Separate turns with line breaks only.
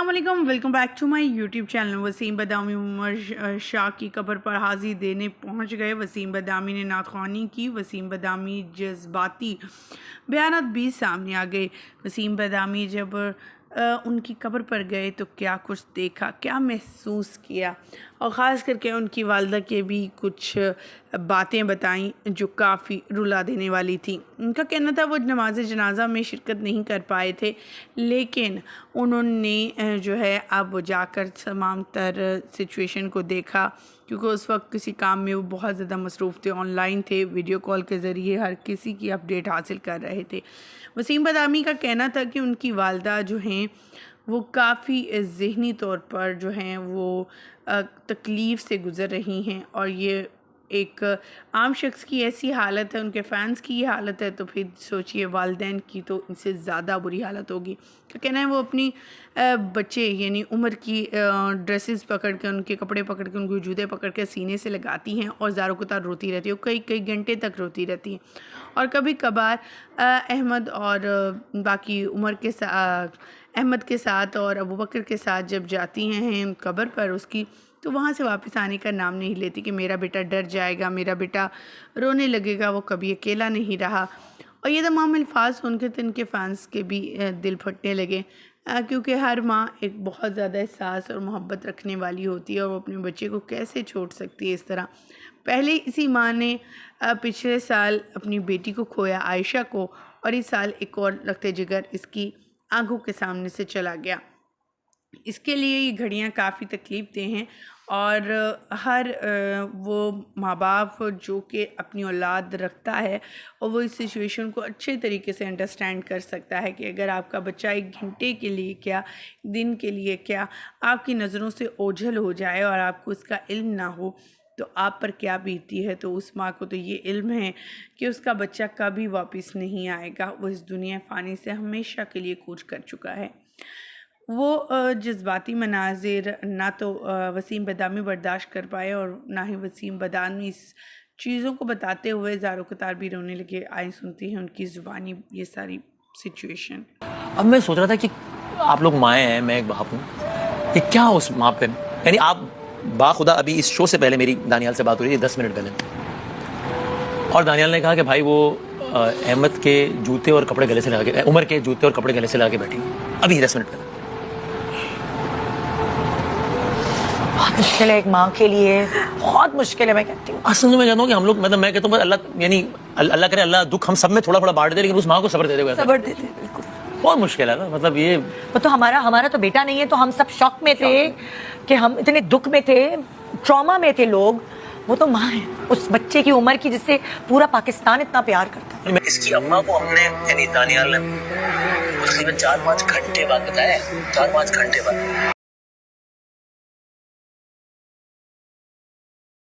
अस्सलाम वालेकुम, welcome back to my YouTube channel. Waseem Badami Umar Shah की कब्र पर हाज़िरी देने पहुंच गए। वसीम बदामी ने नातख़्वानी की। वसीम बदामी जज्बाती बयानात भी सामने आ गए। वसीम बदामी जब उनकी कब्र पर गए तो क्या कुछ देखा, क्या महसूस किया, और ख़ास करके उनकी वालदा के भी कुछ बातें बताईं जो काफ़ी रुला देने वाली थी। उनका कहना था वो नमाज जनाजा में शिरकत नहीं कर पाए थे, लेकिन उन्होंने जो है अब जाकर तमाम तर सिचुएशन को देखा, क्योंकि उस वक्त किसी काम में वो बहुत ज़्यादा मसरूफ़ थे, ऑनलाइन थे, वीडियो कॉल के ज़रिए हर किसी की अपडेट हासिल कर रहे थे। वसीम बदामी का कहना था कि उनकी वालदा जो हैं वो काफ़ी ज़हनी तौर पर जो हैं वो तकलीफ़ से गुज़र रही हैं, और ये एक आम शख्स की ऐसी हालत है, उनके फ़ैन्स की ये हालत है, तो फिर सोचिए वालिदैन की तो इनसे ज़्यादा बुरी हालत होगी। तो कहना है वो अपनी बच्चे यानी उम्र की ड्रेसेस पकड़ के, उनके कपड़े पकड़ के, उनको जूते पकड़ के सीने से लगाती हैं और ज़ारों कतार रोती रहती है, कई कई घंटे तक रोती रहती हैं। और कभी कभार अहमद और बाकी उमर के साथ, अहमद के साथ और अबू बकर के साथ जब जाती हैं कब्र पर उसकी, तो वहाँ से वापस आने का नाम नहीं लेती कि मेरा बेटा डर जाएगा, मेरा बेटा रोने लगेगा, वो कभी अकेला नहीं रहा। और ये तमाम अल्फाज सुनकर तो इनके फैंस के भी दिल फटने लगे, क्योंकि हर माँ एक बहुत ज़्यादा एहसास और मोहब्बत रखने वाली होती है, और वो अपने बच्चे को कैसे छोड़ सकती है इस तरह। पहले इसी माँ ने पिछले साल अपनी बेटी को खोया, आयशा को, और इस साल एक और लखते जिगर इसकी आंखों के सामने से चला गया। इसके लिए ये घड़ियाँ काफ़ी तकलीफ़ दें हैं, और हर वो माँ बाप जो कि अपनी औलाद रखता है और वो इस सिचुएशन को अच्छे तरीके से अंडरस्टैंड कर सकता है कि अगर आपका बच्चा एक घंटे के लिए क्या, दिन के लिए क्या, आपकी नज़रों से ओझल हो जाए और आपको इसका इल्म ना हो तो आप पर क्या बीतती है। तो उस माँ को तो ये इल्म है कि उसका बच्चा कभी वापस नहीं आएगा, वो इस दुनिया फ़ानी से हमेशा के लिए कूच कर चुका है। वो जज्बाती मनाजिर ना तो वसीम बदामी बर्दाश्त कर पाए, और ना ही वसीम बदामी इस चीज़ों को बताते हुए ज़ारों कतार भी रोने लगे। आए सुनती हैं उनकी ज़ुबानी ये सारी सिचुएशन।
अब मैं सोच रहा था कि आप लोग माएँ हैं, मैं एक बाप हूँ, कि क्या उस माँ पे, यानी आप बाखुदा, अभी इस शो से पहले मेरी दानियाल से बात हो रही थी 10 मिनट पहले, और दानियाल ने कहा कि भाई वो अहमद के जूते और कपड़े गले से लगा के, उमर के जूते और कपड़े गले से लगा के बैठी अभी 10 मिनट पहले।
बहुत मुश्किल है एक माँ के लिए, बहुत मुश्किल है। मैं कहती हूँ
असल में मैं चाहता हूँ कि हम लोग, मतलब मैं कहता हूँ अल्लाह, यानी अल्लाह करे अल्लाह दुख हम सब में थोड़ा थोड़ा बांट दे, लेकिन उस माँ को सब्र दे दे।
सब्र देते बिल्कुल,
बहुत मुश्किल है ना, मतलब ये
वो तो हमारा तो बेटा नहीं है, तो हम सब शौक में थे कि हम इतने दुख में थे, ट्रॉमा में थे लोग। वो तो माँ है उस बच्चे की उम्र की जिससे पूरा पाकिस्तान इतना प्यार करता है।
इसकी अम्मा को हमने, यानी दानियाल ने तकरीबन 4-5 घंटे बाद बताया, 4-5 घंटे बाद।